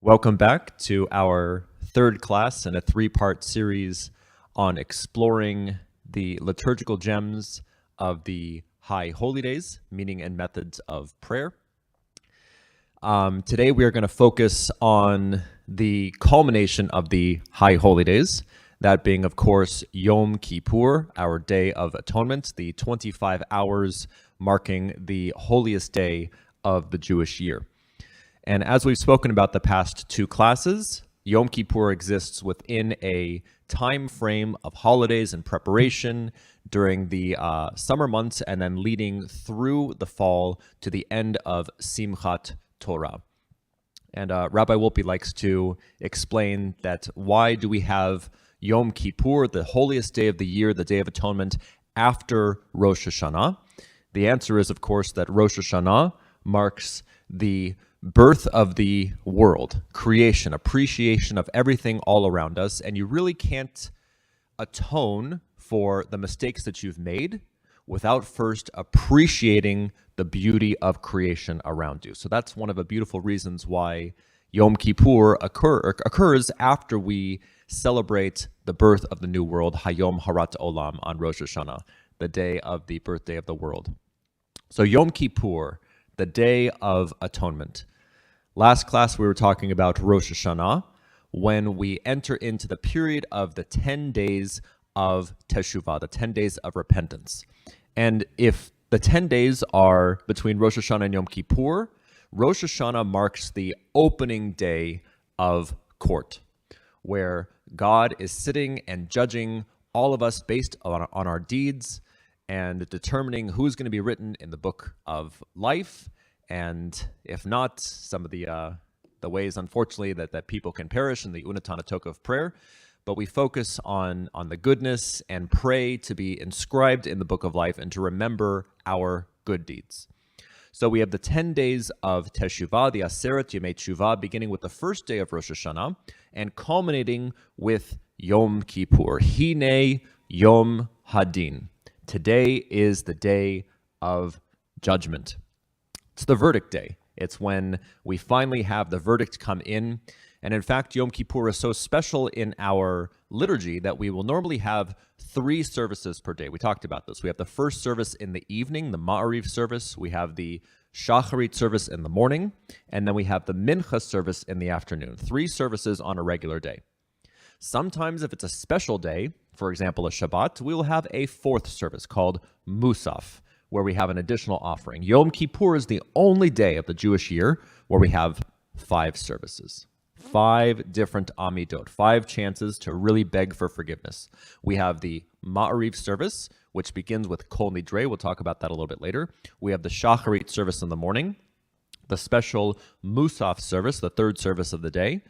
Welcome back to our third class in a three-part series on exploring the liturgical gems of the High Holy Days, meaning and methods of prayer. Today we are going to focus on the culmination of the High Holy Days, that being, of course, Yom Kippur, our Day of Atonement, the 25 hours marking the holiest day of the Jewish year. And as we've spoken about the past two classes, Yom Kippur exists within a time frame of holidays and preparation during the summer months and then leading through the fall to the end of Simchat Torah. And Rabbi Wolpe likes to explain that why do we have Yom Kippur, the holiest day of the year, the Day of Atonement, after Rosh Hashanah? The answer is, of course, that Rosh Hashanah marks the birth of the world, creation, appreciation of everything all around us, and you really can't atone for the mistakes that you've made without first appreciating the beauty of creation around you. So that's one of the beautiful reasons why Yom Kippur occurs after we celebrate the birth of the new world, Hayom Harat Olam, on Rosh Hashanah, the day of the birthday of the world. So Yom Kippur, the Day of Atonement. Last class, we were talking about Rosh Hashanah, when we enter into the period of the 10 days of Teshuvah, the 10 days of repentance. And if the 10 days are between Rosh Hashanah and Yom Kippur, Rosh Hashanah marks the opening day of court, where God is sitting and judging all of us based on our deeds and determining who's going to be written in the book of life. And if not, some of the ways, unfortunately, that people can perish in the Unatanatoka Prayer. But we focus on the goodness and pray to be inscribed in the book of life and to remember our good deeds. So we have the 10 days of Teshuvah, the Aseret Yemei Teshuvah, beginning with the first day of Rosh Hashanah and culminating with Yom Kippur. Hine Yom Hadin. Today is the day of judgment. It's the verdict day. It's when we finally have the verdict come in. And in fact, Yom Kippur is so special in our liturgy that we will normally have 3 services per day. We talked about this. We have the first service in the evening, the Ma'ariv service. We have the Shacharit service in the morning. And then we have the Mincha service in the afternoon. 3 services on a regular day. Sometimes if it's a special day, for example, a Shabbat, we will have a 4th service called Musaf, where we have an additional offering. Yom Kippur is the only day of the Jewish year where we have 5 services, 5 different Amidot, 5 chances to really beg for forgiveness. We have the Ma'ariv service, which begins with Kol Nidre. We'll talk about that a little bit later. We have the Shacharit service in the morning, the special Musaf service, the 3rd service of the day,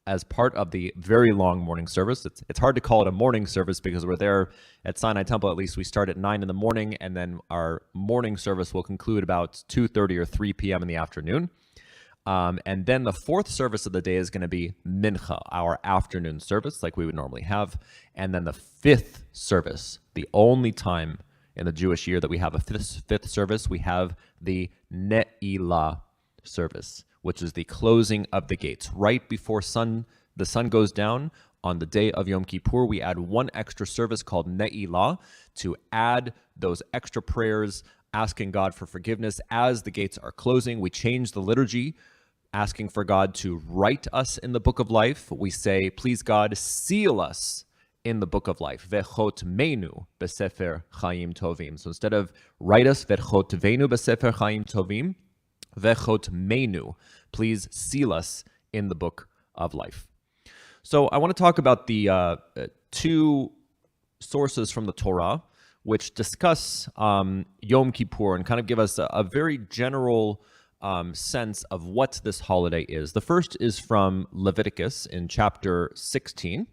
as part of the very long morning service. It's hard to call it a morning service because we're there at Sinai Temple. At least we start at 9 in the morning, and then our morning service will conclude about 2:30 or 3 p.m. in the afternoon. And then the 4th service of the day is going to be Mincha, our afternoon service, like we would normally have. And then the 5th service, the only time in the Jewish year that we have a 5th service, we have the Ne'ilah service, which is the closing of the gates. Right before the sun goes down on the day of Yom Kippur, we add 1 extra service called Ne'ilah to add those extra prayers, asking God for forgiveness as the gates are closing. We change the liturgy, asking for God to write us in the book of life. We say, please God, seal us in the book of life. Vechot meinu besefer chaim tovim. So instead of write us, vechot veinu besefer chaim tovim, Vechot Meinu, please seal us in the book of life. So I want to talk about the 2 sources from the Torah which discuss Yom Kippur and kind of give us a very general sense of what this holiday is. The first is from Leviticus in chapter 16.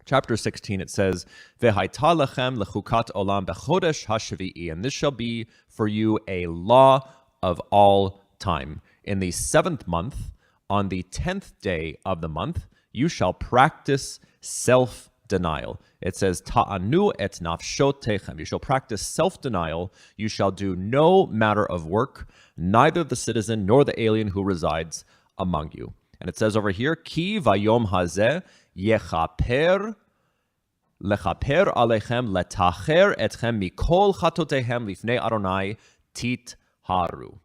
Chapter 16, it says, V'haita lechem lechukat olam b'chodesh hashvi'i, and this shall be for you a law of all time. In the 7th month, on the 10th day of the month, you shall practice self-denial. It says, Ta'anu et nafshotechem. You shall practice self-denial. You shall do no matter of work, neither the citizen nor the alien who resides among you. And it says over here, Ki vayom hazeh yechaper lechaper alechem letacher etchem mikol chatotehem lifnei Adonai titharu.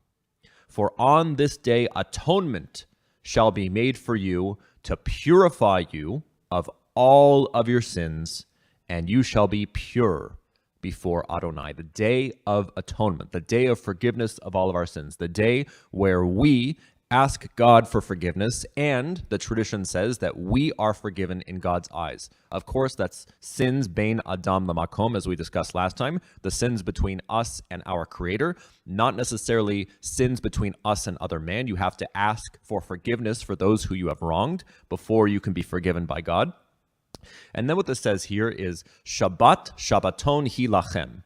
For on this day atonement shall be made for you to purify you of all of your sins, and you shall be pure before Adonai. The day of atonement, the day of forgiveness of all of our sins, the day where we ask God for forgiveness, and the tradition says that we are forgiven in God's eyes. Of course, that's sins bein Adam lamakom, as we discussed last time, the sins between us and our Creator, not necessarily sins between us and other man. You have to ask for forgiveness for those who you have wronged before you can be forgiven by God. And then what this says here is Shabbat Shabbaton hi lachem.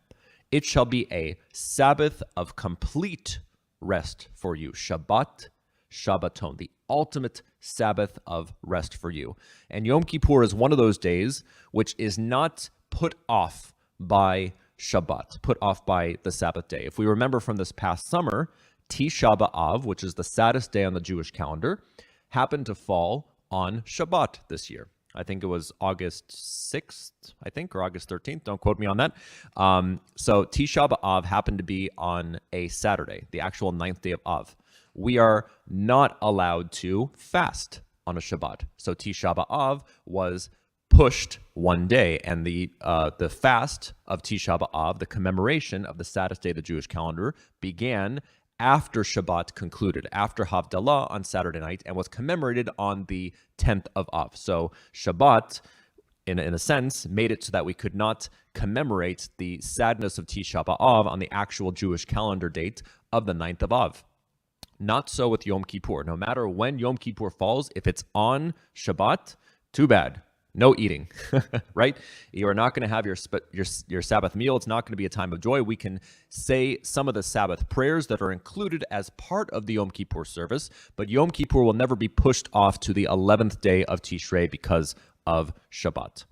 It shall be a Sabbath of complete rest for you. Shabbat Shabbaton, the ultimate Sabbath of rest for you. And Yom Kippur is one of those days which is not put off by Shabbat, put off by the Sabbath day. If we remember from this past summer, Tisha B'Av, which is the saddest day on the Jewish calendar, happened to fall on Shabbat this year. I think it was August 6th, or August 13th. Don't quote me on that. So Tisha B'Av happened to be on a Saturday, the actual 9th day of Av. We are not allowed to fast on a Shabbat. So Tisha B'Av was pushed one day, and the fast of Tisha B'Av, the commemoration of the saddest day of the Jewish calendar, began after Shabbat concluded, after Havdalah on Saturday night, and was commemorated on the 10th of Av. So Shabbat, in a sense, made it so that we could not commemorate the sadness of Tisha B'Av on the actual Jewish calendar date of the 9th of Av. Not so with Yom Kippur. No matter when Yom Kippur falls, if it's on Shabbat, too bad. No eating, right? You are not going to have your Sabbath meal. It's not going to be a time of joy. We can say some of the Sabbath prayers that are included as part of the Yom Kippur service, but Yom Kippur will never be pushed off to the 11th day of Tishrei because of Shabbat.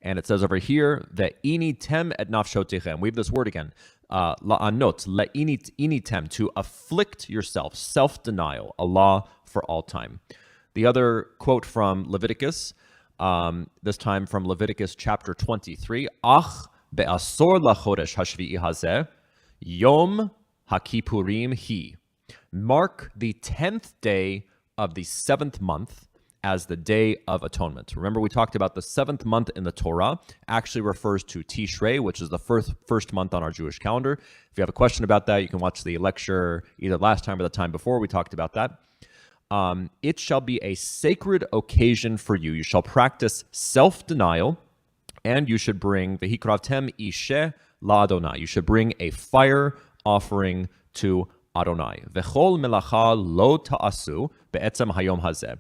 And it says over here, ve'initem et nafshotechem. We have this word again. La'anot, le'initem, to afflict yourself, self-denial, a law for all time. The other quote from Leviticus, this time from Leviticus chapter 23, Ach be'asor lachodesh hashvi'i hazeh, Yom HaKippurim hi. Mark the 10th day of the 7th month as the Day of Atonement. Remember, we talked about the 7th month in the Torah actually refers to Tishrei, which is the first month on our Jewish calendar. If you have a question about that, you can watch the lecture either last time or the time before. We talked about that. It shall be a sacred occasion for you. You shall practice self-denial, and you should bring v'hikravtem ishe la'Adonai. You should bring a fire offering to Adonai. V'chol melacha lo ta'asu be'etzem hayom hazeh.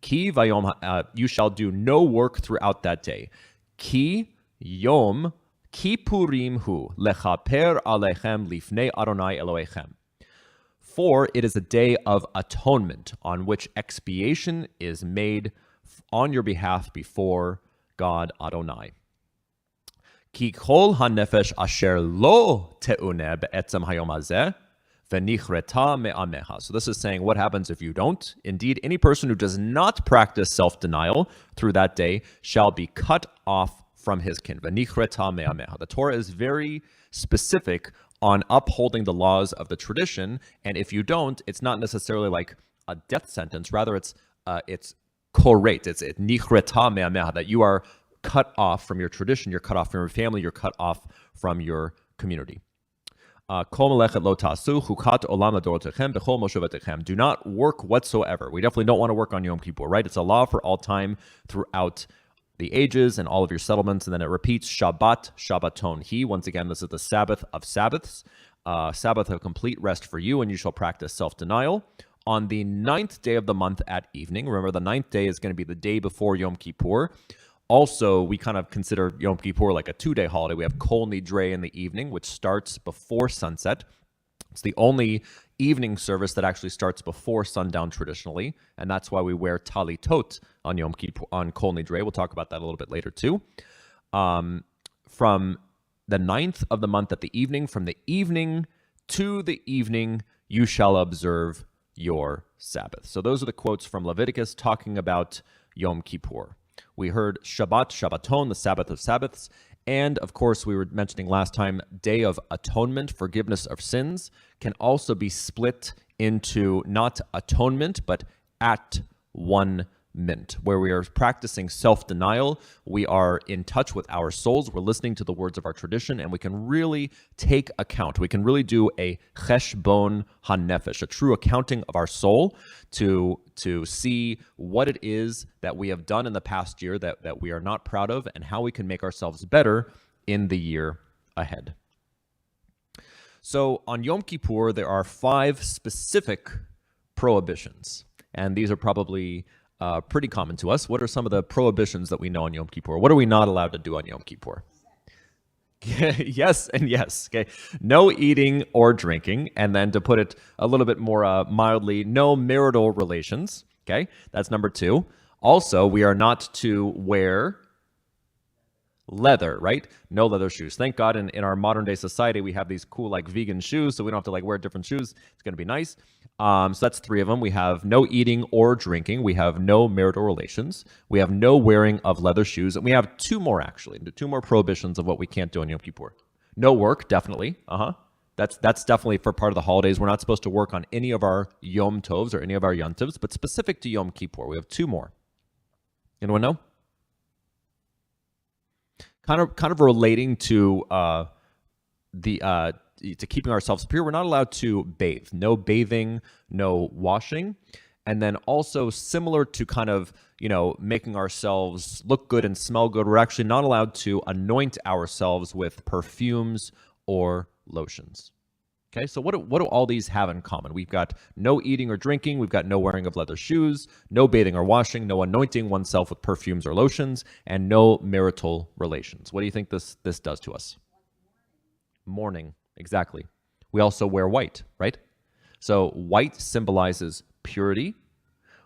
Ki vayom, you shall do no work throughout that day. Ki yom kippurim hu lechaper alechem lifnei Adonai Elohechem. For it is a day of atonement on which expiation is made on your behalf before God Adonai. Ki kol hanefesh asher lo te'uneh be'etzem hayom hazeh. So this is saying what happens if you don't. Indeed, any person who does not practice self-denial through that day shall be cut off from his kin. The Torah is very specific on upholding the laws of the tradition, and if you don't, it's not necessarily like a death sentence. Rather, it's koreit. It's nichreta me'ameha, that you are cut off from your tradition, you're cut off from your family, you're cut off from your community. Do not work whatsoever. We definitely don't want to work on Yom Kippur, right? It's a law for all time throughout the ages and all of your settlements. And then it repeats Shabbat, Shabbaton hi. Once again, this is the Sabbath of Sabbaths, Sabbath of complete rest for you, and you shall practice self-denial. On the 9th day of the month at evening, remember the 9th day is going to be the day before Yom Kippur. Also, we kind of consider Yom Kippur like a 2-day holiday. We have Kol Nidrei in the evening, which starts before sunset. It's the only evening service that actually starts before sundown traditionally, and that's why we wear talitot on Yom Kippur, on Kol Nidrei. We'll talk about that a little bit later too. From the 9th of the month at the evening, from the evening to the evening, you shall observe your Sabbath. So those are the quotes from Leviticus talking about Yom Kippur. We heard Shabbat, Shabbaton, the Sabbath of Sabbaths, and of course, we were mentioning last time, Day of Atonement, forgiveness of sins, can also be split into not atonement, but at-one-ment, where we are practicing self-denial. We are in touch with our souls. We're listening to the words of our tradition, and we can really take account. We can really do a cheshbon hanefesh, a true accounting of our soul to see what it is that we have done in the past year that we are not proud of, and how we can make ourselves better in the year ahead. So on Yom Kippur, there are 5 specific prohibitions, and these are probably pretty common to us. What are some of the prohibitions that we know on Yom Kippur? What are we not allowed to do on Yom Kippur? Yes and yes. Okay, no eating or drinking, and then to put it a little bit more mildly, no marital relations. Okay, that's number 2. Also, we are not to wear leather, right? No leather shoes. Thank God in our modern day society, we have these cool like vegan shoes, so we don't have to like wear different shoes. It's going to be nice. So that's 3 of them. We have no eating or drinking. We have no marital relations. We have no wearing of leather shoes. And we have 2 more, actually. 2 more prohibitions of what we can't do on Yom Kippur. No work, definitely. That's definitely for part of the holidays. We're not supposed to work on any of our Yom Tovs or any of our Yontivs, but specific to Yom Kippur, we have 2 more. Anyone know? Kind of relating to to keeping ourselves pure. We're not allowed to bathe. No bathing, no washing. And then also similar to kind of, making ourselves look good and smell good, we're actually not allowed to anoint ourselves with perfumes or lotions. Okay, so what do all these have in common? We've got no eating or drinking, we've got no wearing of leather shoes, no bathing or washing, no anointing oneself with perfumes or lotions, and no marital relations. What do you think this does to us? Mourning, exactly. We also wear white, right? So white symbolizes purity.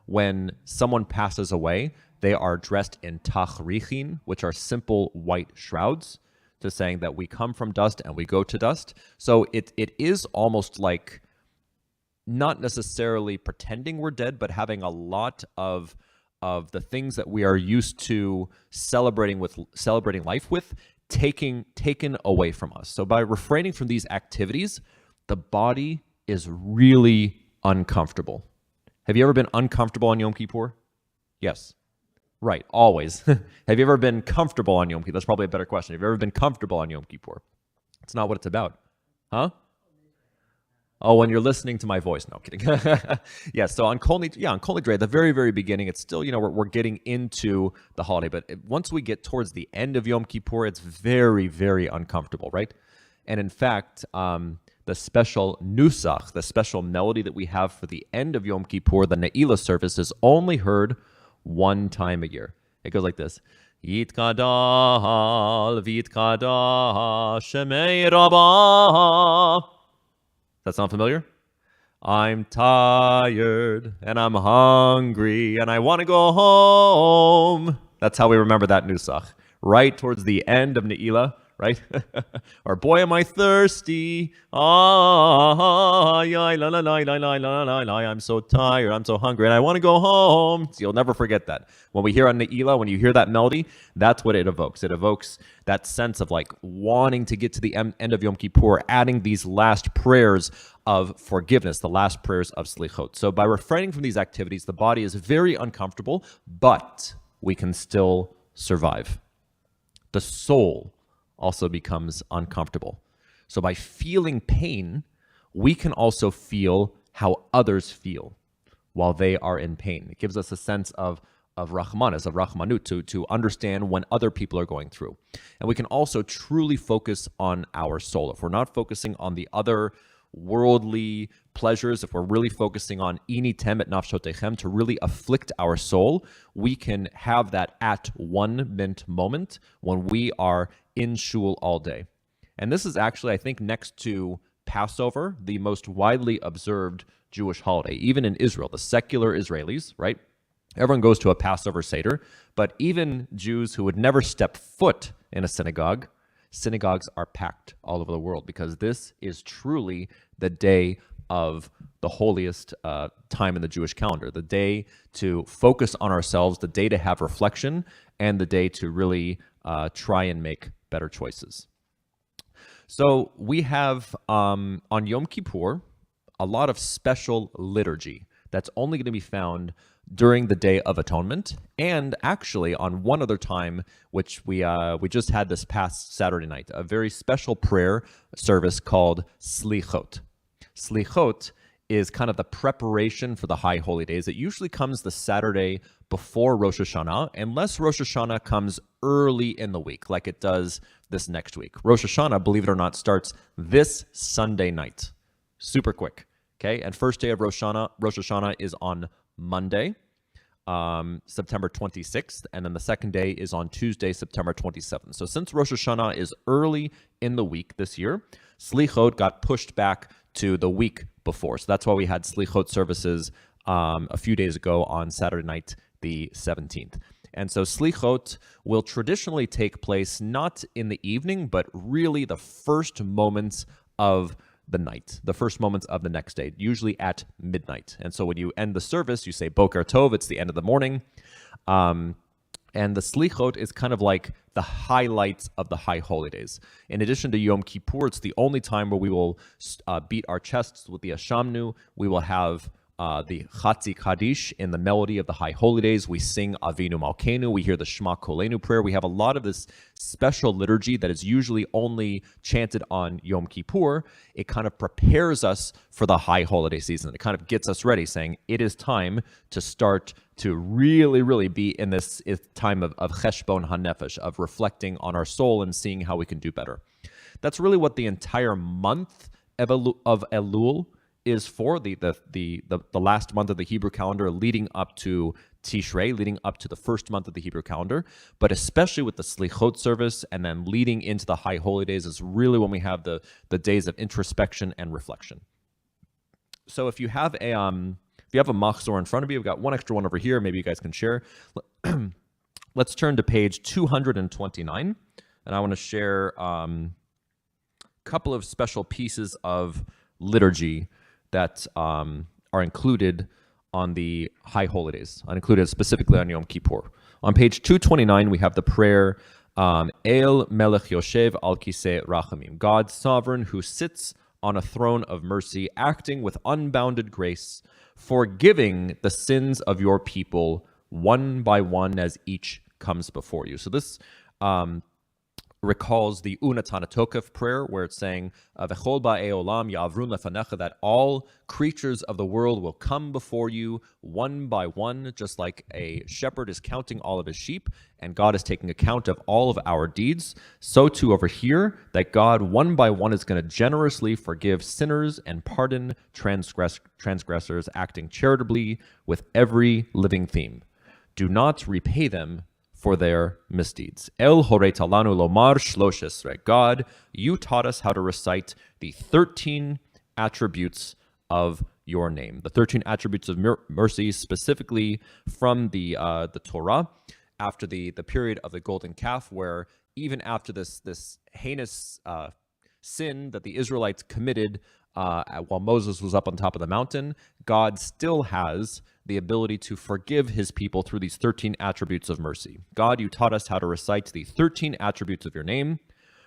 When someone passes away, they are dressed in tachrichin, which are simple white shrouds, to saying that we come from dust and we go to dust. So it is almost like not necessarily pretending we're dead, but having a lot of the things that we are used to celebrating life with taken away from us. So by refraining from these activities, the body is really uncomfortable. Have you ever been uncomfortable on Yom Kippur? Yes. Right, always. Have you ever been comfortable on Yom Kippur? That's probably a better question. Have you ever been comfortable on Yom Kippur? It's not what it's about. Huh? Oh, when you're listening to my voice. No, kidding. Yeah, so on Kol Nidre, at the very, very beginning, it's still, we're getting into the holiday. But once we get towards the end of Yom Kippur, it's very, very uncomfortable, right? And in fact, the special nusach, the special melody that we have for the end of Yom Kippur, the Ne'ilah service, is only heard 1 time a year. It goes like this. Yitkadal v'yitkada shemei Rabbah. That sound familiar? I'm tired and I'm hungry and I want to go home. That's how we remember that nusach. Right towards the end of Ne'ilah, right? Or boy, am I thirsty. I'm so tired. I'm so hungry and I want to go home. So you'll never forget that. When we hear on Ne'ilah, when you hear that melody, that's what it evokes. It evokes that sense of like wanting to get to the end of Yom Kippur, adding these last prayers of forgiveness, the last prayers of Slichot. So by refraining from these activities, the body is very uncomfortable, but we can still survive. The soul also becomes uncomfortable. So by feeling pain, we can also feel how others feel while they are in pain. It gives us a sense of Rahmanas, of Rahmanut, to understand when other people are going through. And we can also truly focus on our soul. If we're not focusing on the other worldly pleasures, if we're really focusing on initem et nafshotechem, to really afflict our soul, we can have that at-one-ment moment when we are in shul all day. And this is actually, I think, next to Passover, the most widely observed Jewish holiday. Even in Israel, the secular Israelis, right? Everyone goes to a Passover Seder, but even Jews who would never step foot in a synagogue synagogues are packed all over the world because this is truly the day of the holiest time in the Jewish calendar, the day to focus on ourselves, the day to have reflection, and the day to really try and make better choices. So we have on Yom Kippur a lot of special liturgy that's only going to be found during the Day of Atonement, and actually on one other time, which we just had this past Saturday night, a very special prayer service called Slichot. Slichot is kind of the preparation for the High Holy Days. It usually comes the Saturday before Rosh Hashanah, unless Rosh Hashanah comes early in the week, like it does this next week. Rosh Hashanah, believe it or not, starts this Sunday night. Super quick, okay? And first day of Rosh Hashanah is on Monday, September 26th, and then the second day is on Tuesday, September 27th. So since Rosh Hashanah is early in the week this year, Slichot got pushed back to the week before. So that's why we had Slichot services a few days ago on Saturday night, the 17th. And so Slichot will traditionally take place not in the evening, but really the first moments of the night, the first moments of the next day, usually at midnight. And so when you end the service, you say Boker Tov, it's the end of the morning. And the Slichot is kind of like the highlights of the High Holy Days. In addition to Yom Kippur, it's the only time where we will beat our chests with the Ashamnu. We will have the Chatzi Kaddish in the melody of the High Holy Days. We sing Avinu Malkeinu. We hear the Shema Kolenu prayer. We have a lot of this special liturgy that is usually only chanted on Yom Kippur. It kind of prepares us for the High Holiday season. It kind of gets us ready, saying it is time to start to really, really be in this time of Cheshbon HaNefesh, of reflecting on our soul and seeing how we can do better. That's really what the entire month of Elul is for, the last month of the Hebrew calendar leading up to Tishrei, leading up to the first month of the Hebrew calendar, but especially with the Slichot service and then leading into the High Holy Days is really when we have the days of introspection and reflection. So if you have a machzor in front of you, I've got one extra one over here, maybe you guys can share. Let's turn to page 229, and I want to share a couple of special pieces of liturgy that are included on the High Holy Days, included specifically on Yom Kippur. On page 229, we have the prayer, El Melech Yoshev Al Kisei Rachamim, God sovereign who sits on a throne of mercy, acting with unbounded grace, forgiving the sins of your people one by one as each comes before you. So this recalls the Unatanatoka Prayer, where it's saying, V'chol ba'ei olam ya'avrun lefanecha, that all creatures of the world will come before you one by one, just like a shepherd is counting all of his sheep, and God is taking account of all of our deeds. So too over here, that God one by one is going to generously forgive sinners and pardon transgressors, acting charitably with every living theme. Do not repay them for their misdeeds. El horeta lanu lomar shlosh esrei. God, you taught us how to recite the 13 attributes of your name, the 13 attributes of mercy, specifically from the Torah, after the period of the golden calf, where even after this heinous sin that the Israelites committed while Moses was up on top of the mountain, God still has the ability to forgive his people through these 13 attributes of mercy. God, you taught us how to recite the 13 attributes of your name.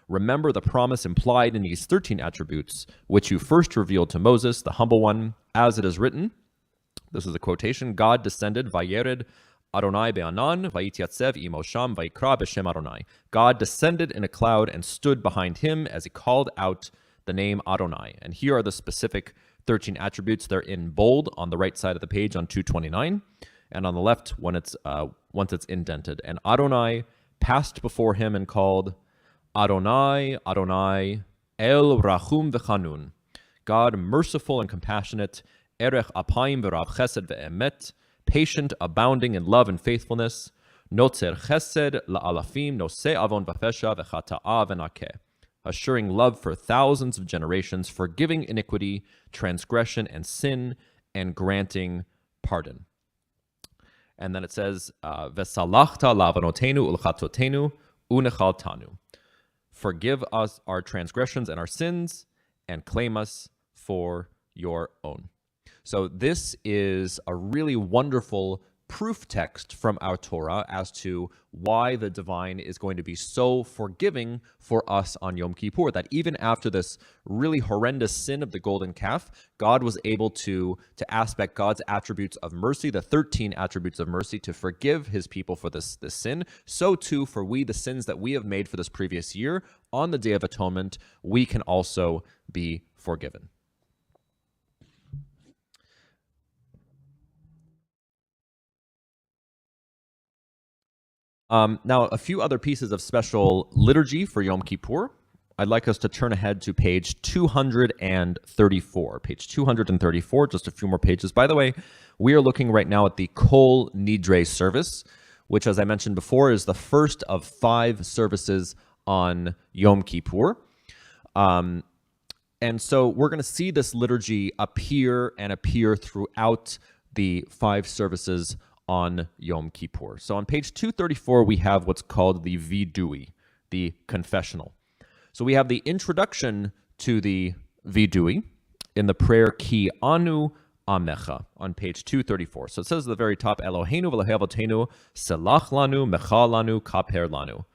Remember the promise implied in these 13 attributes, which you first revealed to Moses, the humble one, as it is written. This is a quotation. God descended, Vayered Adonai be'anan, Vayityasev imosham, Vayikra b'shem Adonai. God descended in a cloud and stood behind him as he called out the name Adonai. And here are the specific 13 attributes. They're in bold on the right side of the page on 229, and on the left when it's once it's indented. And Adonai passed before him and called, Adonai, Adonai, El Rachum v'Chanun, God merciful and compassionate, Erech Apayim v'Rav Chesed v'Emet, patient, abounding in love and faithfulness, Notzer Chesed la'alafim, Nosei avon v'Pesha v'Chata'a v'Nakeh, assuring love for thousands of generations, forgiving iniquity, transgression, and sin, and granting pardon. And then it says, Vesalachta lavanotenu ulchatotenu unechaltanu. forgive us our transgressions and our sins, and claim us for your own. So this is a really wonderful proof text from our Torah as to why the divine is going to be so forgiving for us on Yom Kippur, that even after this really horrendous sin of the golden calf, God was able to aspect God's attributes of mercy, the 13 attributes of mercy, to forgive his people for this sin. So too, for we, the sins that we have made for this previous year, on the Day of Atonement, we can also be forgiven. Now, a few other pieces of special liturgy for Yom Kippur. I'd like us to turn ahead to page 234. Page 234, just a few more pages. By the way, we are looking right now at the Kol Nidre service, which, as I mentioned before, is the first of 5 services on Yom Kippur. And so we're going to see this liturgy appear throughout the 5 services on Yom Kippur. So on page 234, we have what's called the Vidui, the Confessional. So we have the introduction to the Vidui in the prayer Ki Anu Amecha on page 234. So it says at the very top, Eloheinu v'Elokei Avotenu, Selach lanu, Mecha lanu, Kaper lanu.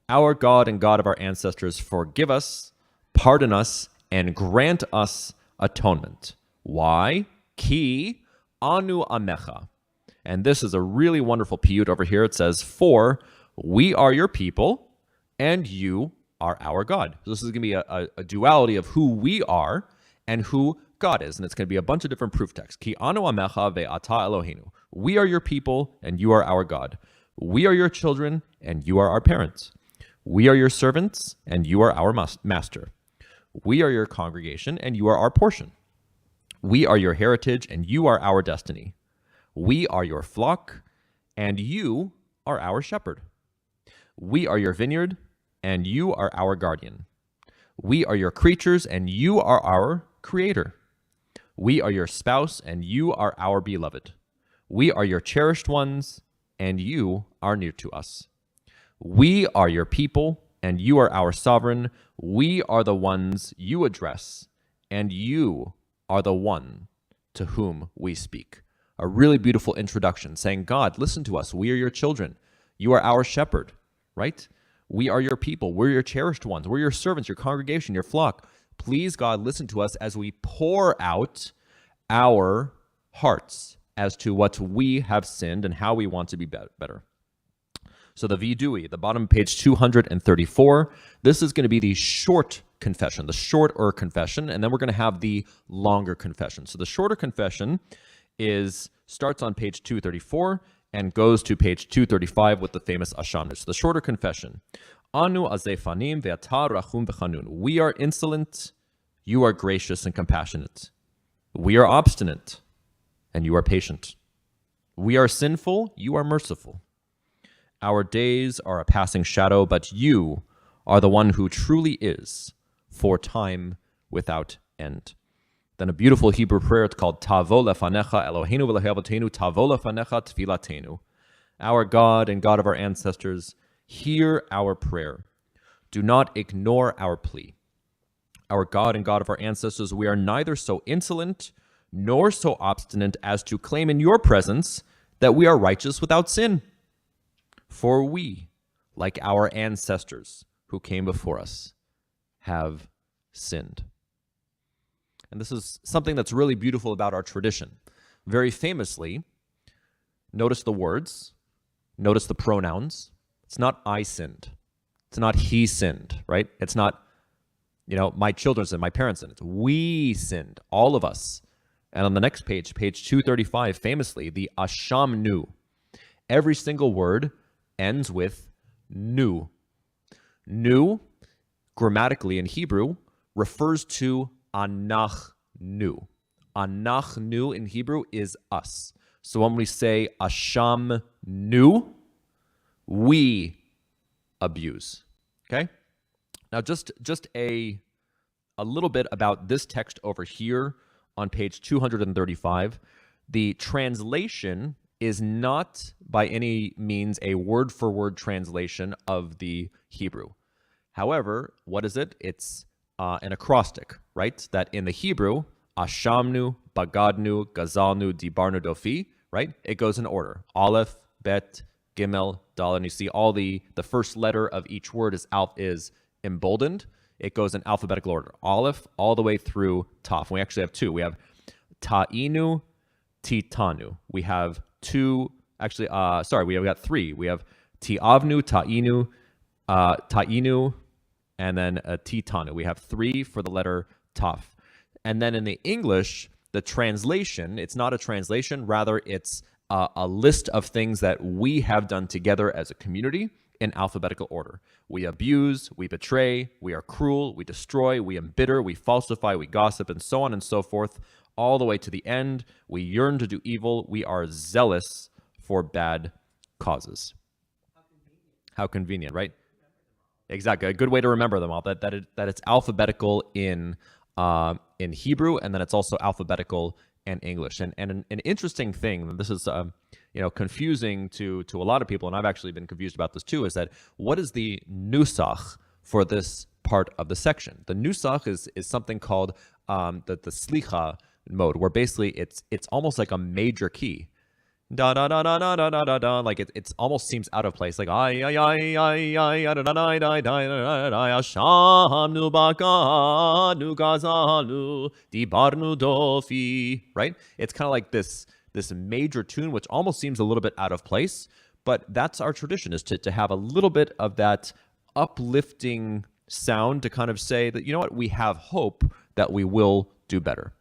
Our God and God of our ancestors, forgive us, pardon us, and grant us atonement. Why? Ki Anu Amecha. And this is a really wonderful piyut over here. It says, for we are your people, and you are our God. So this is going to be a duality of who we are and who God is. And it's going to be a bunch of different proof texts. Ki anu amecha ve'ata Eloheinu. We are your people, and you are our God. We are your children, and you are our parents. We are your servants, and you are our master. We are your congregation, and you are our portion. We are your heritage, and you are our destiny. We are your flock, and you are our shepherd. We are your vineyard, and you are our guardian. We are your creatures, and you are our creator. We are your spouse, and you are our beloved. We are your cherished ones, and you are near to us. We are your people, and you are our sovereign. We are the ones you address, and you are the one to whom we speak. A really beautiful introduction saying, God, listen to us. We are your children. You are our shepherd, right? We are your people. We're your cherished ones. We're your servants, your congregation, your flock. Please, God, listen to us as we pour out our hearts as to what we have sinned and how we want to be better. So the Vidui, the bottom page 234, this is going to be the short confession, the shorter confession, and then we're going to have the longer confession. So the shorter confession starts on page 234 and goes to page 235 with the famous Asham. So the shorter confession. Anu azefanim ve'ata rachum v'chanun. We are insolent, you are gracious and compassionate. We are obstinate, and you are patient. We are sinful, you are merciful. Our days are a passing shadow, but you are the one who truly is, for time without end. Then a beautiful Hebrew prayer, it's called Tavo lefanecha Eloheinu v'Elokei Avotenu, Tavo lefanecha tfilatenu. Our God and God of our ancestors, hear our prayer. Do not ignore our plea. Our God and God of our ancestors, we are neither so insolent nor so obstinate as to claim in your presence that we are righteous without sin. For we, like our ancestors who came before us, have sinned. And this is something that's really beautiful about our tradition. Very famously, notice the words, notice the pronouns. It's not I sinned. It's not he sinned, right? It's not, my children sinned, my parents sinned. It's we sinned, all of us. And on the next page, page 235, famously, the Asham Nu. Every single word ends with nu. Nu, grammatically in Hebrew, refers to anachnu. Anachnu in Hebrew is us. So when we say asham nu, we abuse. Okay? Now just a little bit about this text over here on page 235. The translation is not by any means a word-for-word translation of the Hebrew. However, what is it? It's an acrostic, right? That in the Hebrew, Ashamnu, Bagadnu, Gazalnu, Dibarnu, Dofi, right? It goes in order. Aleph, Bet, Gimel, Dal, and you see all the first letter of each word is emboldened. It goes in alphabetical order. Aleph all the way through Taf. We actually have two. We have Ta'inu, Titanu. We have two, actually, we got three. We have Ti'avnu, Ta'inu, Ta'inu, and then Titanu. We have three for the letter Taf. And then in the English, the translation, it's not a translation, rather it's a list of things that we have done together as a community in alphabetical order. We abuse, we betray, we are cruel, we destroy, we embitter, we falsify, we gossip, and so on and so forth, all the way to the end. We yearn to do evil. We are zealous for bad causes. How convenient, right? Exactly. A good way to remember them all. That it's alphabetical in Hebrew, and then it's also alphabetical in English. And an interesting thing, this is confusing to a lot of people, and I've actually been confused about this too, is that what is the nusach for this part of the section? The nusach is something called the Slichot mode, where basically it's almost like a major key. Da da da da da da da da da, like it almost seems out of place, like ay ay ay ay ay da da da da da da ashamnu bakanu gazalu dibarnu dofi, right? It's kind of like this major tune, which almost seems a little bit out of place, but that's our tradition, is to have a little bit of that uplifting sound to kind of say that, you know what, we have hope that we will do better.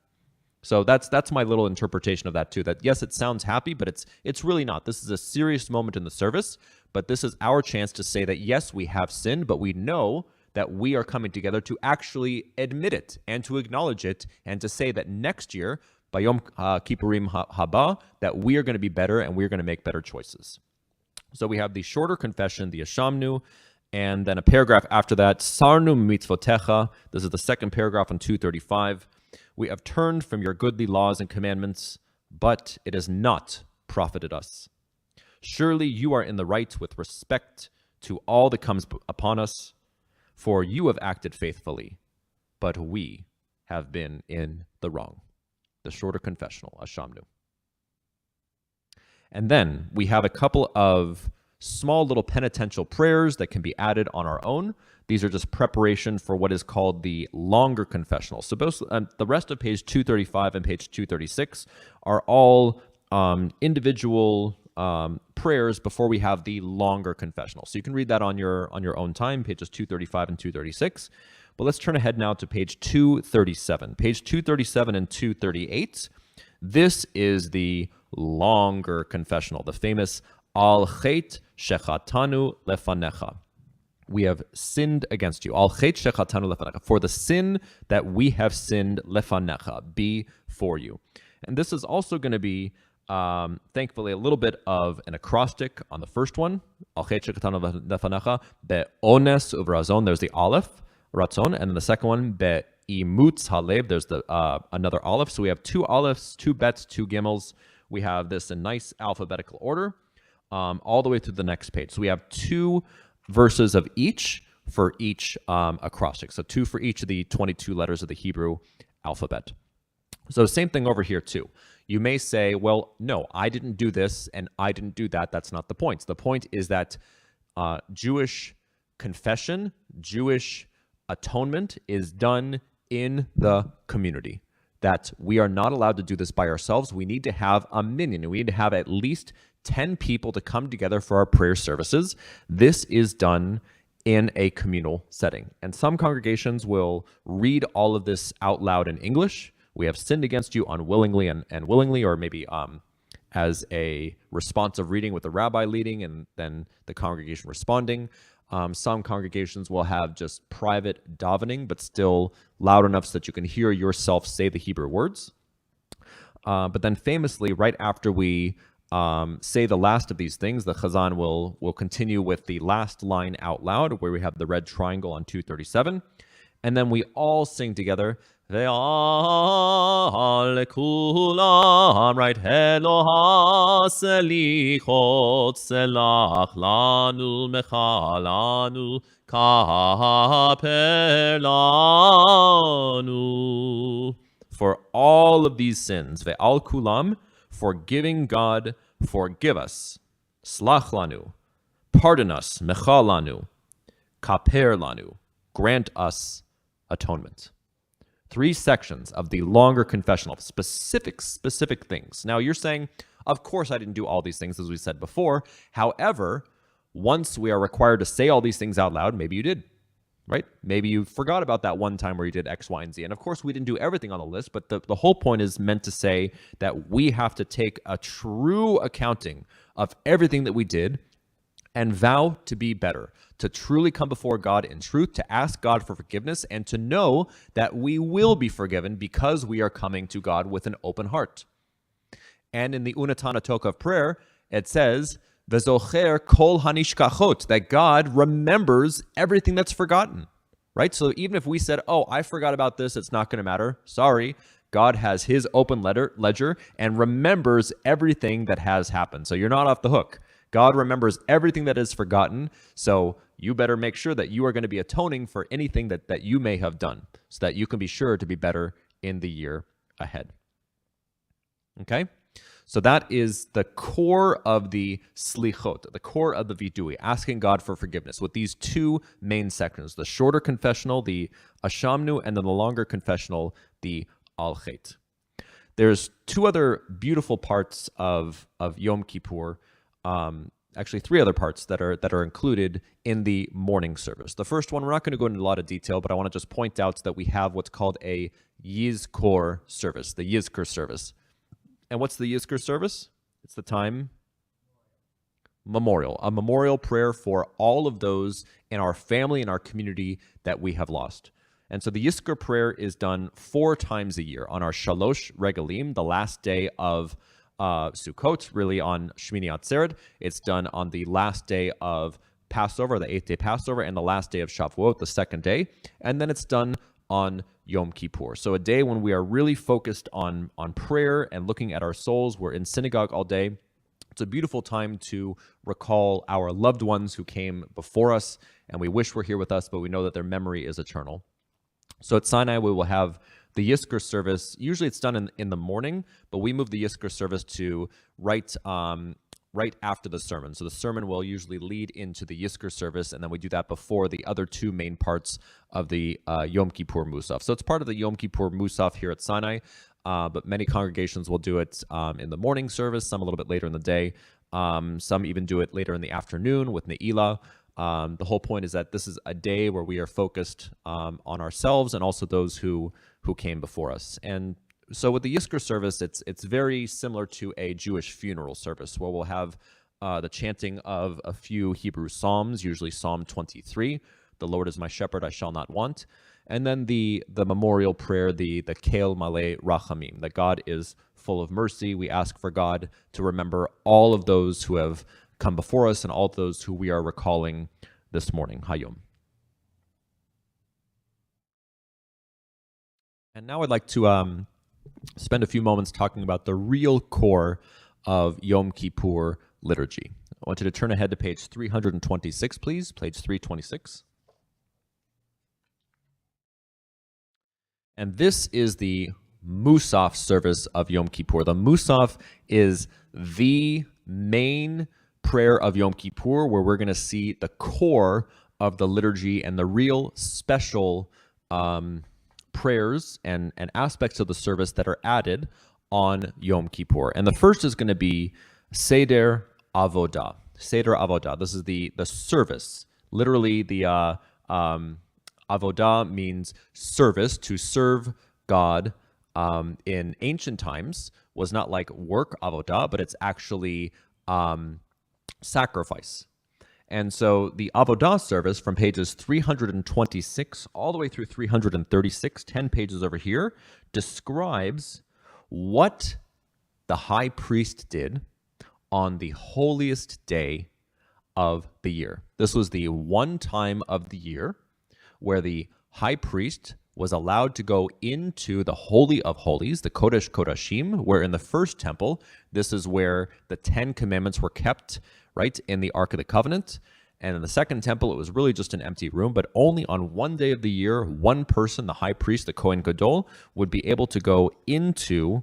So that's my little interpretation of that too, that yes, it sounds happy, but it's really not. This is a serious moment in the service, but this is our chance to say that yes, we have sinned, but we know that we are coming together to actually admit it and to acknowledge it, and to say that next year, by Yom Kippurim haba, that we are going to be better and we're going to make better choices. So we have the shorter confession, the Ashamnu, and then a paragraph after that, Sarnu mitzvotecha. This is the second paragraph on 235. We have turned from your goodly laws and commandments, but it has not profited us. Surely you are in the right with respect to all that comes upon us, for you have acted faithfully, but we have been in the wrong. The shorter confessional, Ashamnu. And then we have a couple of small little penitential prayers that can be added on our own. These are just preparation for what is called the longer confessional. So both the rest of page 235 and page 236 are all individual prayers before we have the longer confessional. So you can read that on your own time, pages 235 and 236. But let's turn ahead now to page 237. Page 237 and 238. This is the longer confessional, the famous Al Chet Shechatanu Lefanecha. We have sinned against you. Al Chet Shechatanu Lefanecha. For the sin that we have sinned, Lefanecha, before you. And this is also going to be, thankfully, a little bit of an acrostic on the first one. Al Chet Shechatanu Lefanecha, Be'ones Uvrazon. There's the Aleph, Ratzon. And then the second one, Be'imutz Halev. There's the another Aleph. So we have two Alephs, two Bets, two Gimels. We have this in nice alphabetical order. All the way to the next page. So we have two verses of each for each acrostic. So two for each of the 22 letters of the Hebrew alphabet. So same thing over here too. You may say, well, no, I didn't do this and I didn't do that. That's not the point. The point is that Jewish confession, Jewish atonement is done in the community. That we are not allowed to do this by ourselves. We need to have a minyan. We need to have at least 10 people to come together for our prayer services. This is done in a communal setting. And some congregations will read all of this out loud in English. We have sinned against you unwillingly and willingly, or maybe as a responsive reading with the rabbi leading and then the congregation responding. Some congregations will have just private davening, but still loud enough so that you can hear yourself say the Hebrew words. But then famously, right after we say the last of these things, the Chazan will continue with the last line out loud, where we have the red triangle on 237. And then we all sing together, Ve'al kulam, right? Eloha selichot selach lanu mechalanu kaper lanu. For all of these sins, Ve'al kulam, forgiving God, forgive us. Slach lanu, pardon us. Mechal lanu, kaper lanu, grant us atonement. 3 sections of the longer confessional, specific things. Now you're saying, of course I didn't do all these things as we said before. However, once we are required to say all these things out loud, maybe you did, right? Maybe you forgot about that one time where you did X, Y, and Z. And of course we didn't do everything on the list, but the whole point is meant to say that we have to take a true accounting of everything that we did and vow to be better, to truly come before God in truth, to ask God for forgiveness, and to know that we will be forgiven because we are coming to God with an open heart. And in the Unatanatoka Prayer, it says, V'zocher kol hanishkachot, that God remembers everything that's forgotten, right? So even if we said, oh, I forgot about this, it's not going to matter. Sorry. God has his open ledger and remembers everything that has happened. So you're not off the hook. God remembers everything that is forgotten, so you better make sure that you are going to be atoning for anything that you may have done, so that you can be sure to be better in the year ahead. Okay? So that is the core of the Slichot, the core of the Vidui, asking God for forgiveness with these 2 main sections, the shorter confessional, the Ashamnu, and then the longer confessional, the Al-Chet. There's 2 other beautiful parts of Yom Kippur, actually 3 other parts that are included in the morning service. The first one, we're not going to go into a lot of detail, but I want to just point out that we have what's called a Yizkor service, the Yizkor service. And what's the Yizkor service? It's the time memorial, a memorial prayer for all of those in our family and our community that we have lost. And so the Yizkor prayer is done 4 times a year on our Shalosh Regalim, the last day of Sukkot, really on Shmini Atzeret. It's done on the last day of Passover, the 8th day Passover, and the last day of Shavuot, the 2nd day. And then it's done on Yom Kippur. So a day when we are really focused on prayer and looking at our souls. We're in synagogue all day. It's a beautiful time to recall our loved ones who came before us, and we wish were here with us, but we know that their memory is eternal. So at Sinai, we will have the Yizkor service. Usually it's done in the morning, but we move the Yizkor service to right after the sermon. So the sermon will usually lead into the Yizkor service, and then we do that before the other 2 main parts of the Yom Kippur Musaf. So it's part of the Yom Kippur Musaf here at Sinai, but many congregations will do it in the morning service, some a little bit later in the day. Some even do it later in the afternoon with Ne'ilah. The whole point is that this is a day where we are focused on ourselves and also those who came before us. And so with the Yizkor service, it's very similar to a Jewish funeral service where we'll have the chanting of a few Hebrew psalms, usually Psalm 23, "The Lord is my shepherd, I shall not want," and then the memorial prayer, the Kel Malei Rachamim, that God is full of mercy. We ask for God to remember all of those who have come before us and all of those who we are recalling this morning, Hayom. And now I'd like to spend a few moments talking about the real core of Yom Kippur liturgy. I want you to turn ahead to page 326, please, page 326. And this is the Musaf service of Yom Kippur. The Musaf is the main prayer of Yom Kippur, where we're going to see the core of the liturgy and the real special prayers and aspects of the service that are added on Yom Kippur. And the first is going to be Seder Avodah. Seder Avodah. This is the service. Literally, the Avodah means service, to serve God. In ancient times was not like work Avodah, but it's actually sacrifice. And so the Avodah service from pages 326 all the way through 336, 10 pages over here, describes what the high priest did on the holiest day of the year. This was the one time of the year where the high priest was allowed to go into the Holy of Holies, the Kodesh Kodashim, where in the first temple, this is where the 10 commandments were kept, right, in the Ark of the Covenant. And in the second temple, it was really just an empty room, but only on one day of the year, one person, the high priest, the Kohen Gadol, would be able to go into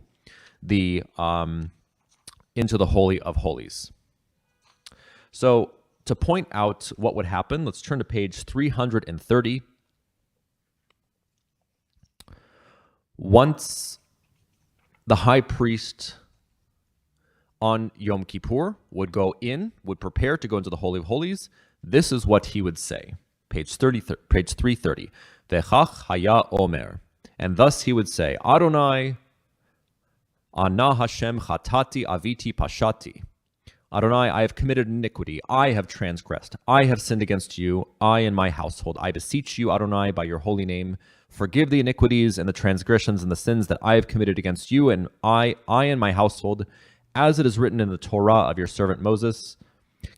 the Holy of Holies. So to point out what would happen, let's turn to page 330. Once the high priest on Yom Kippur would prepare to go into the Holy of Holies, this is what he would say. Page 330. Vechach haya omer. And thus he would say, Adonai, Ana Hashem chatati aviti pashati. Adonai, I have committed iniquity. I have transgressed. I have sinned against you, I and my household. I beseech you, Adonai, by your holy name, forgive the iniquities and the transgressions and the sins that I have committed against you, and I and my household, as it is written in the Torah of your servant Moses.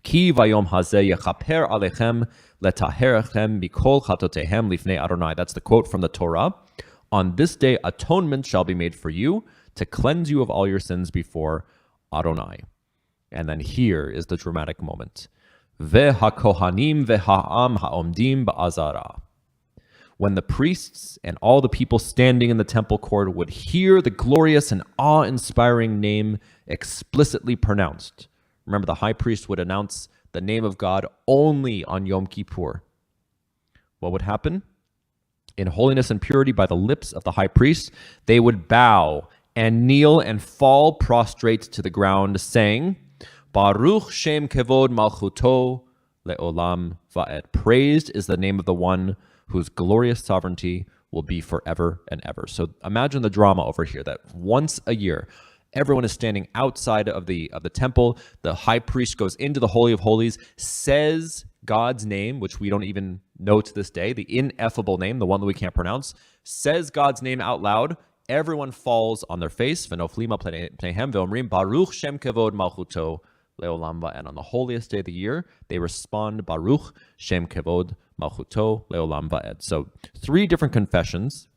Ki vayom hazeh yechaper alechem letaherechem mikol chatotehem lifnei Adonai. That's the quote from the Torah. On this day, atonement shall be made for you to cleanse you of all your sins before Adonai. And then here is the dramatic moment. Ve'hakohanim ve'ha'am ha'omdim ba'azara. When the priests and all the people standing in the temple court would hear the glorious and awe-inspiring name explicitly pronounced. Remember, the high priest would announce the name of God only on Yom Kippur. What would happen? In holiness and purity by the lips of the high priest, they would bow and kneel and fall prostrate to the ground, saying, Baruch Shem Kevod Malchuto Le'olam Va'ed. Praised is the name of the one whose glorious sovereignty will be forever and ever. So imagine the drama over here, that once a year, everyone is standing outside of the temple. The high priest goes into the Holy of Holies, says God's name, which we don't even know to this day, the ineffable name, the one that we can't pronounce, says God's name out loud. Everyone falls on their face. V'noflima pneihem ve'omrim Baruch Shem Kevod Malchuto Le'olam Va'ed. And on the holiest day of the year, they respond Baruch Shem Kevod Malchuto Le'olam Va'ed. So 3 different confessions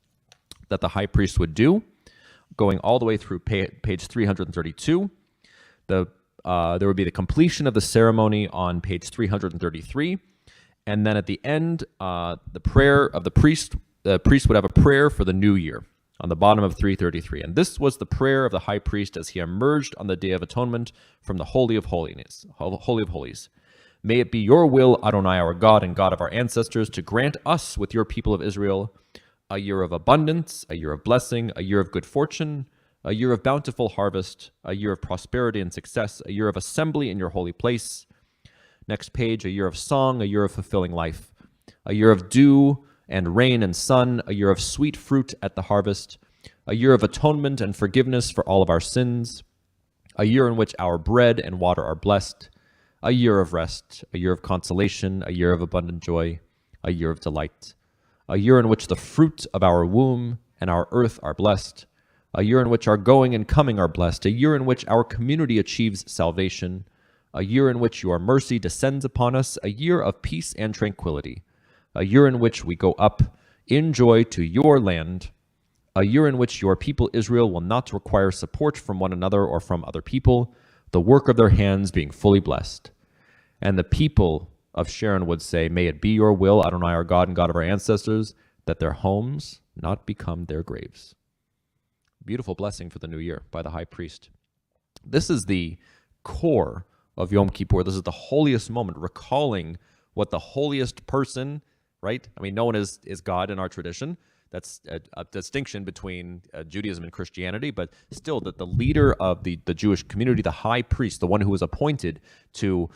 that the high priest would do, going all the way through page 332. There would be the completion of the ceremony on page 333. And then at the end, the prayer of the priest would have a prayer for the new year on the bottom of 333. And this was the prayer of the high priest as he emerged on the Day of Atonement from the Holy of Holies. May it be your will, Adonai, our God and God of our ancestors, to grant us with your people of Israel a year of abundance, a year of blessing, a year of good fortune, a year of bountiful harvest, a year of prosperity and success, a year of assembly in your holy place. Next page, a year of song, a year of fulfilling life, a year of dew and rain and sun, a year of sweet fruit at the harvest, a year of atonement and forgiveness for all of our sins, a year in which our bread and water are blessed, a year of rest, a year of consolation, a year of abundant joy, a year of delight, a year in which the fruit of our womb and our earth are blessed, a year in which our going and coming are blessed, a year in which our community achieves salvation, a year in which your mercy descends upon us, a year of peace and tranquility, a year in which we go up in joy to your land, a year in which your people Israel will not require support from one another or from other people, the work of their hands being fully blessed. And the people of Sharon would say, may it be your will, Adonai, our God and God of our ancestors, that their homes not become their graves. Beautiful blessing for the new year by the high priest. This is the core of Yom Kippur. This is the holiest moment, recalling what the holiest person, right? I mean, no one is God in our tradition. That's a distinction between Judaism and Christianity, but still the leader of the Jewish community, the high priest, the one who was appointed to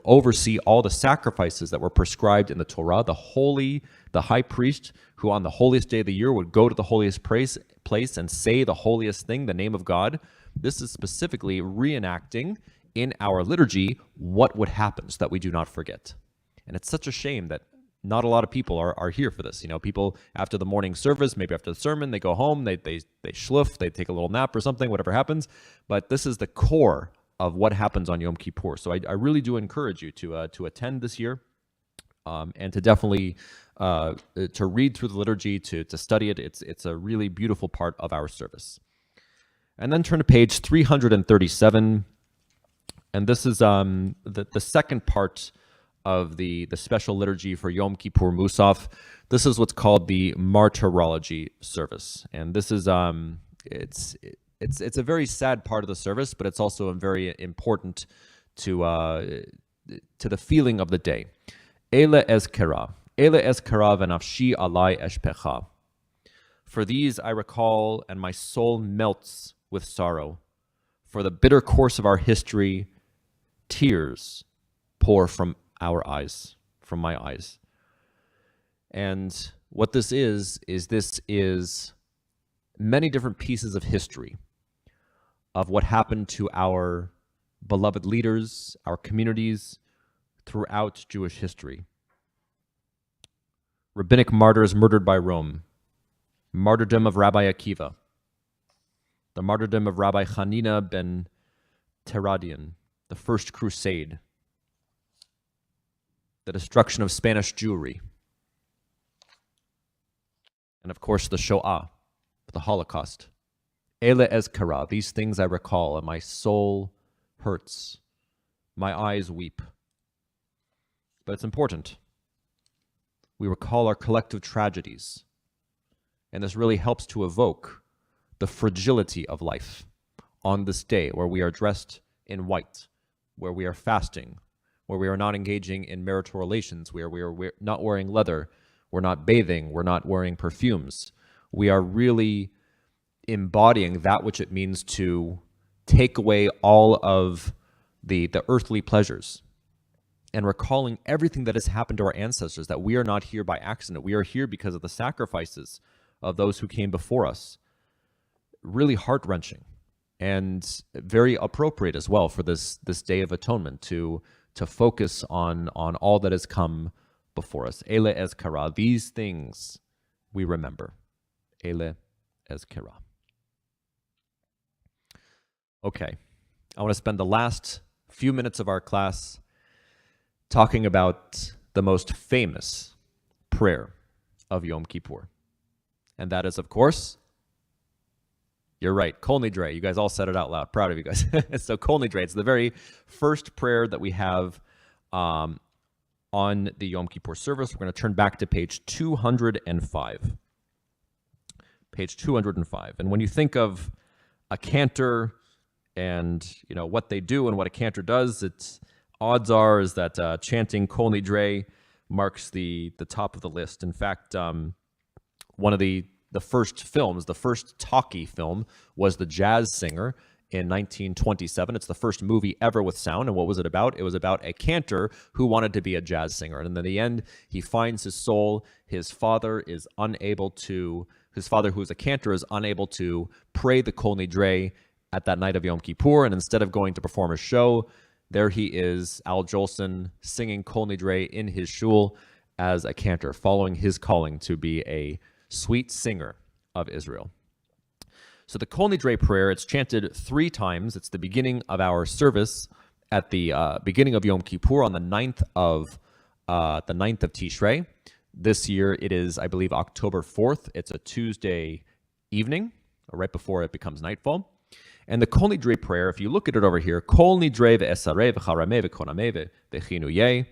oversee all the sacrifices that were prescribed in the Torah, the high priest who on the holiest day of the year would go to the holiest place and say the holiest thing, the name of God. This is specifically reenacting in our liturgy what would happen so that we do not forget. And it's such a shame that not a lot of people are here for this. You know, people after the morning service, maybe after the sermon, they go home, they shluff, they take a little nap or something, whatever happens. But this is the core of what happens on Yom Kippur. So I really do encourage you to attend this year. and to definitely to read through the liturgy, to study it. It's a really beautiful part of our service. And then turn to page 337, and this is the second part of the special liturgy for Yom Kippur Musaf. This is what's called the Martyrology Service, and this is it's a very sad part of the service, but it's also a very important to the feeling of the day. Ele ezkera v'nafshi alai eshpecha. For these I recall, and my soul melts with sorrow. For the bitter course of our history, tears pour from our eyes, from my eyes. And what this is many different pieces of history of what happened to our beloved leaders, our communities throughout Jewish history. Rabbinic martyrs murdered by Rome, martyrdom of Rabbi Akiva, the martyrdom of Rabbi Hanina ben Teradian, the First Crusade, the destruction of Spanish Jewry, and of course the Shoah, the Holocaust. Ele ezkara, these things I recall, and my soul hurts, my eyes weep. But it's important. We recall our collective tragedies, and this really helps to evoke the fragility of life on this day where we are dressed in white, where we are fasting, where we are not engaging in marital relations, where we are not wearing leather, we're not bathing, we're not wearing perfumes. We are really embodying that which it means to take away all of the earthly pleasures and recalling everything that has happened to our ancestors, that we are not here by accident. We are here because of the sacrifices of those who came before us. Really heart-wrenching and very appropriate as well for this Day of Atonement to focus on all that has come before us. Ele ezkara, these things we remember. Ele ezkara. Okay, I want to spend the last few minutes of our class talking about the most famous prayer of Yom Kippur. And that is, of course, you're right, Kol Nidre. You guys all said it out loud. Proud of you guys. So Kol Nidre, it's the very first prayer that we have on the Yom Kippur service. We're going to turn back to page 205. Page 205. And when you think of a cantor and what they do and what a cantor does, it's odds are is that chanting Kol Nidre marks the top of the list. In fact, one of the first films, the first talkie film, was The Jazz Singer in 1927. It's the first movie ever with sound. And what was it about? It was about a cantor who wanted to be a jazz singer. And in the end, he finds his soul. His father, who is a cantor, is unable to pray the Kol Nidre at that night of Yom Kippur. And instead of going to perform a show, there he is, Al Jolson, singing Kol Nidre in his shul as a cantor, following his calling to be a sweet singer of Israel. So the Kol Nidre prayer, it's chanted 3 times. It's the beginning of our service at the beginning of Yom Kippur on the 9th of Tishrei. This year it is, I believe, October 4th. It's a Tuesday evening, right before it becomes nightfall. And the Kol Nidre prayer, if you look at it over here, Kol Nidre ve'esareh v'charameh ve'konameh ve'chinuyeh,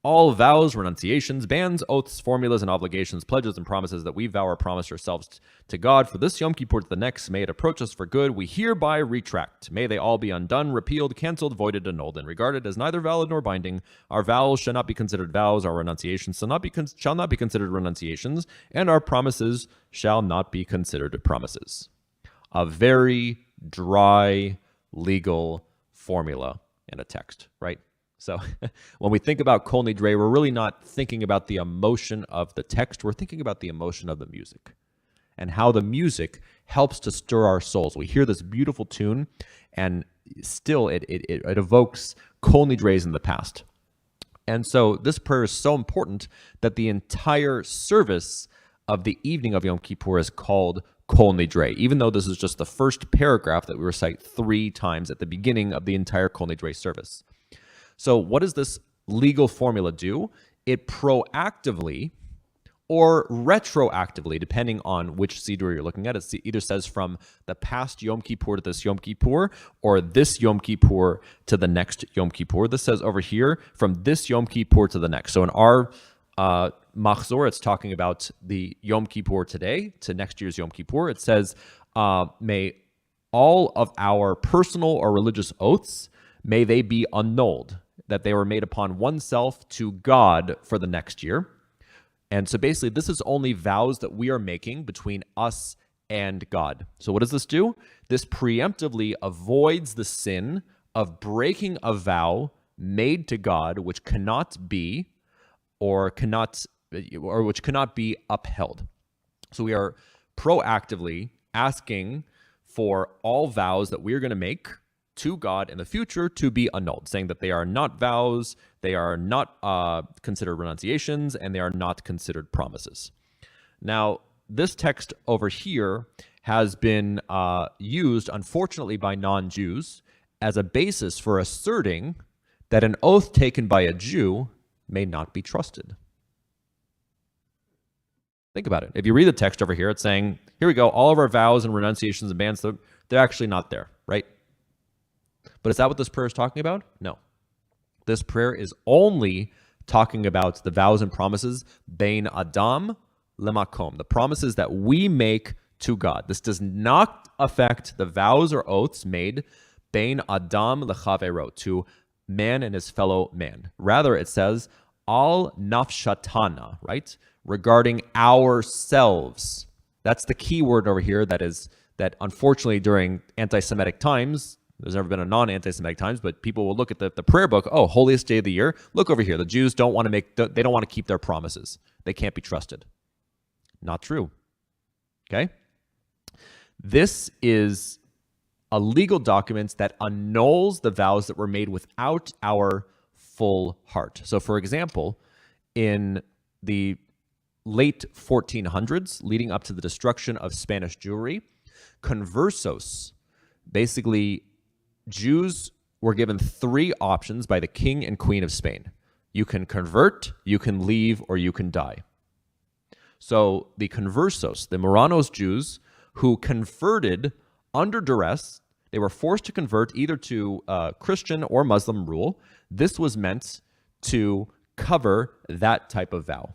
all vows, renunciations, bans, oaths, formulas, and obligations, pledges, and promises that we vow or promise ourselves to God for this Yom Kippur to the next, may it approach us for good, we hereby retract. May they all be undone, repealed, canceled, voided, annulled, and regarded as neither valid nor binding. Our vows shall not be considered vows, our renunciations shall not be considered renunciations, and our promises shall not be considered promises. A very dry legal formula in a text, right? So when we think about Kol Nidre, we're really not thinking about the emotion of the text. We're thinking about the emotion of the music and how the music helps to stir our souls. We hear this beautiful tune, and still it evokes Kol Nidres in the past. And so this prayer is so important that the entire service of the evening of Yom Kippur is called Kol Nidre, even though this is just the first paragraph that we recite 3 times at the beginning of the entire Kol Nidre service. So what does this legal formula do? it proactively or retroactively, depending on which Siddur you're looking at. It either says from the past Yom Kippur to this Yom Kippur, or this Yom Kippur to the next Yom Kippur. This says over here, from this Yom Kippur to the next. So in our Machzor, it's talking about the Yom Kippur today to next year's Yom Kippur. It says, may all of our personal or religious oaths, may they be annulled, that they were made upon oneself to God for the next year. And so basically, this is only vows that we are making between us and God. So what does this do? This preemptively avoids the sin of breaking a vow made to God, which cannot be or which cannot be upheld. So we are proactively asking for all vows that we are going to make to God in the future to be annulled, saying that they are not vows, they are not considered renunciations, and they are not considered promises. Now, this text over here has been used, unfortunately, by non-Jews as a basis for asserting that an oath taken by a Jew may not be trusted. Think about it. If you read the text over here, it's saying, here we go, all of our vows and renunciations and bans, they're actually not there, right? But is that what this prayer is talking about? No. This prayer is only talking about the vows and promises, bein Adam lemakom, the promises that we make to God. This does not affect the vows or oaths made bein Adam lechavero, to man and his fellow man. Rather, it says, al nafshatana, right? Regarding ourselves. That's the key word over here that unfortunately during anti-Semitic times, there's never been a non-anti-Semitic times, but people will look at the prayer book. Oh, holiest day of the year. Look over here. The Jews don't want to keep their promises. They can't be trusted. Not true. Okay? This is a legal document that annuls the vows that were made without our full heart. So for example, in the late 1400s, leading up to the destruction of Spanish Jewry, conversos, basically Jews were given three options by the king and queen of Spain. You can convert, you can leave, or you can die. So the conversos, the Moranos Jews who converted under duress, they were forced to convert either to Christian or Muslim rule. This was meant to cover that type of vow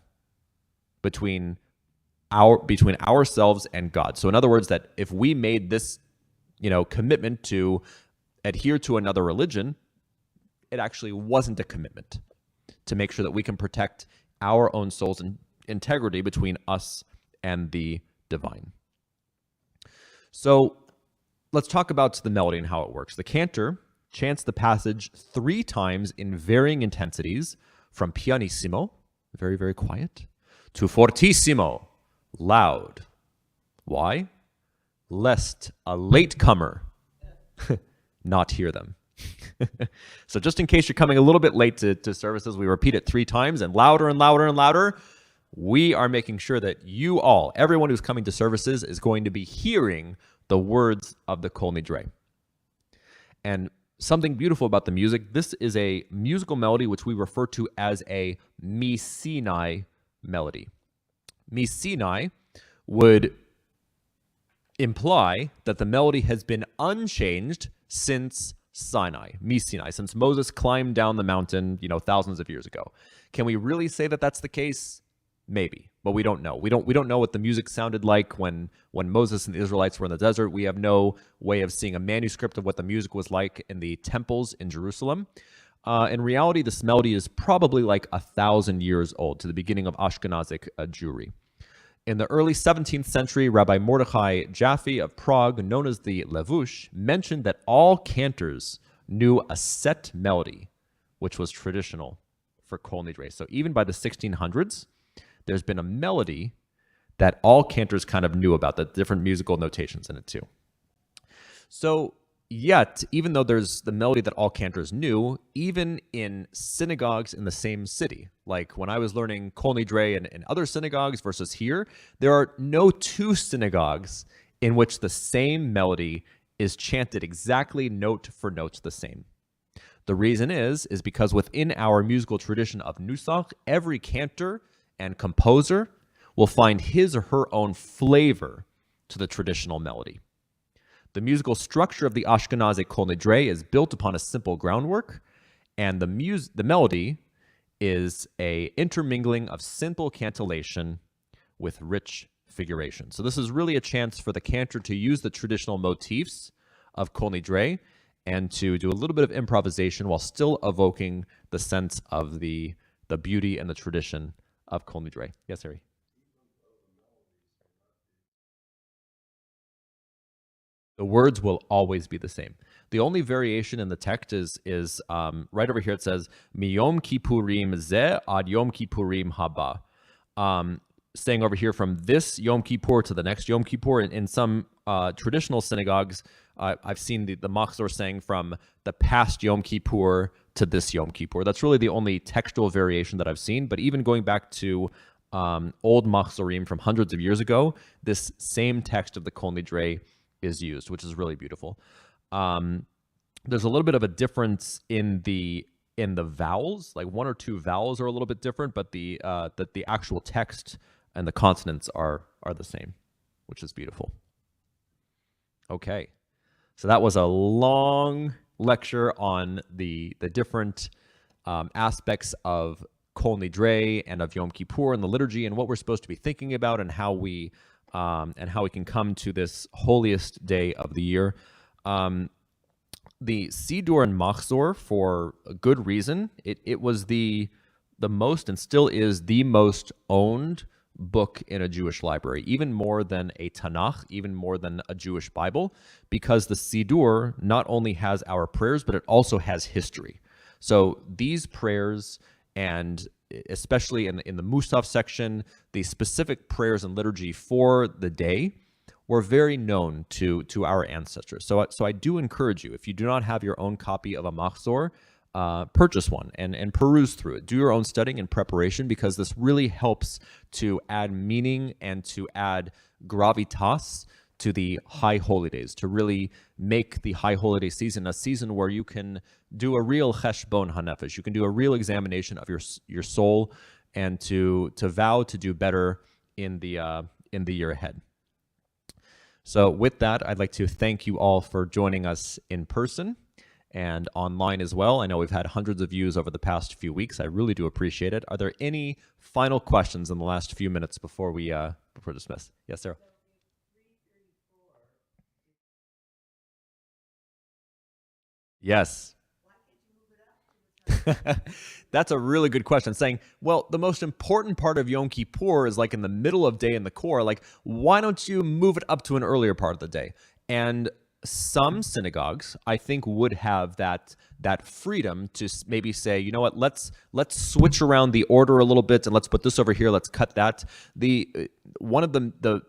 between ourselves and God. So in other words, that if we made this, commitment to adhere to another religion, it actually wasn't a commitment to make sure that we can protect our own soul's integrity between us and the divine. So let's talk about the melody and how it works. The cantor chants the passage 3 times in varying intensities, from pianissimo, very, very quiet, to fortissimo, loud. Why? Lest a latecomer not hear them. So just in case you're coming a little bit late to services, we repeat it 3 times and louder and louder and louder. We are making sure that you all, everyone who's coming to services, is going to be hearing the words of the Kol Nidre. And something beautiful about the music, this is a musical melody which we refer to as a Mi-Sinai melody. Mi-Sinai would imply that the melody has been unchanged since Sinai, Mi-Sinai, since Moses climbed down the mountain, thousands of years ago. Can we really say that that's the case? Maybe, but we don't know. We don't know what the music sounded like when Moses and the Israelites were in the desert. We have no way of seeing a manuscript of what the music was like in the temples in Jerusalem. In reality, this melody is probably like 1,000 years old, to the beginning of Ashkenazic Jewry. In the early 17th century, Rabbi Mordechai Jaffe of Prague, known as the Levush, mentioned that all cantors knew a set melody, which was traditional for Kol Nidre. So even by the 1600s, there's been a melody that all cantors kind of knew about, the different musical notations in it too. So yet, even though there's the melody that all cantors knew, even in synagogues in the same city, like when I was learning Kol Nidre in other synagogues versus here, there are no 2 synagogues in which the same melody is chanted exactly note for note the same. The reason is because within our musical tradition of Nusach, every cantor and composer will find his or her own flavor to the traditional melody. The musical structure of the Ashkenazi Kol Nidre is built upon a simple groundwork, and the melody is a intermingling of simple cantillation with rich figuration. So this is really a chance for the cantor to use the traditional motifs of Kol Nidre and to do a little bit of improvisation while still evoking the sense of the beauty and the tradition of Kol Nidre. Yes, Harry? The words will always be the same. The only variation in the text is right over here. It says, Miyom Kippurim ze ad Yom Kippurim haba. Saying over here from this Yom Kippur to the next Yom Kippur. In some traditional synagogues, I've seen the machzor saying from the past Yom Kippur to this Yom Kippur. That's really the only textual variation that I've seen. But even going back to old machzorim from hundreds of years ago, this same text of the Kol Nidre is used, which is really beautiful. There's a little bit of a difference in the vowels, like one or two vowels are a little bit different, but the actual text and the consonants are the same, which is beautiful. Okay, so that was a long lecture on the different aspects of Kol Nidre and of Yom Kippur and the liturgy and what we're supposed to be thinking about and how we can come to this holiest day of the year. The Siddur and Machzor, for a good reason, it was the most and still is the most owned book in a Jewish library, even more than a Tanakh, even more than a Jewish Bible, because the Siddur not only has our prayers, but it also has history. So these prayers, and especially in the Musaf section, the specific prayers and liturgy for the day were very known to our ancestors. So I do encourage you, if you do not have your own copy of a machzor, purchase one and peruse through it. Do your own studying and preparation, because this really helps to add meaning and to add gravitas to the high holy days, to really make the high holiday season a season where you can do a real cheshbon hanefesh. You can do a real examination of your soul and to vow to do better in the year ahead. So with that, I'd like to thank you all for joining us in person and online as well. I know we've had hundreds of views over the past few weeks. I really do appreciate it. Are there any final questions in the last few minutes before we dismiss? Yes, Sarah. Yes. That's a really good question. Saying, well, the most important part of Yom Kippur is like in the middle of day in the core. Like, why don't you move it up to an earlier part of the day? And some synagogues, I think, would have that freedom to maybe say, you know what, let's switch around the order a little bit and let's put this over here. Let's cut that. One of the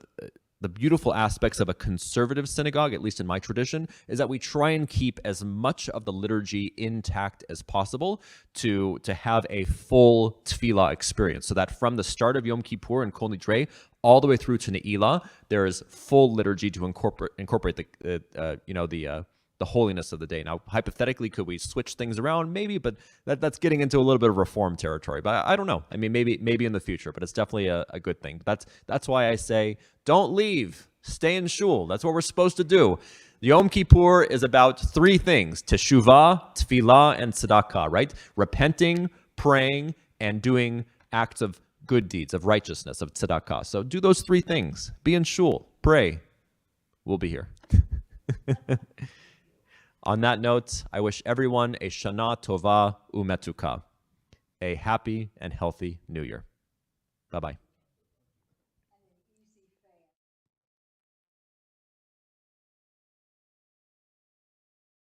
beautiful aspects of a conservative synagogue, at least in my tradition, is that we try and keep as much of the liturgy intact as possible to have a full tefillah experience, so that from the start of Yom Kippur and Kol Nidre all the way through to Ne'ilah, there is full liturgy to incorporate the holiness of the day. Now, hypothetically, could we switch things around? Maybe, but that's getting into a little bit of reform territory. But I don't know. I mean, maybe in the future, but it's definitely a good thing. That's why I say, don't leave. Stay in shul. That's what we're supposed to do. Yom Kippur is about three things: teshuvah, tefillah, and tzedakah, right? Repenting, praying, and doing acts of good deeds, of righteousness, of tzedakah. So do those three things. Be in shul. Pray. We'll be here. On that note, I wish everyone a Shana Tova Umetuka, a happy and healthy New Year. Bye-bye.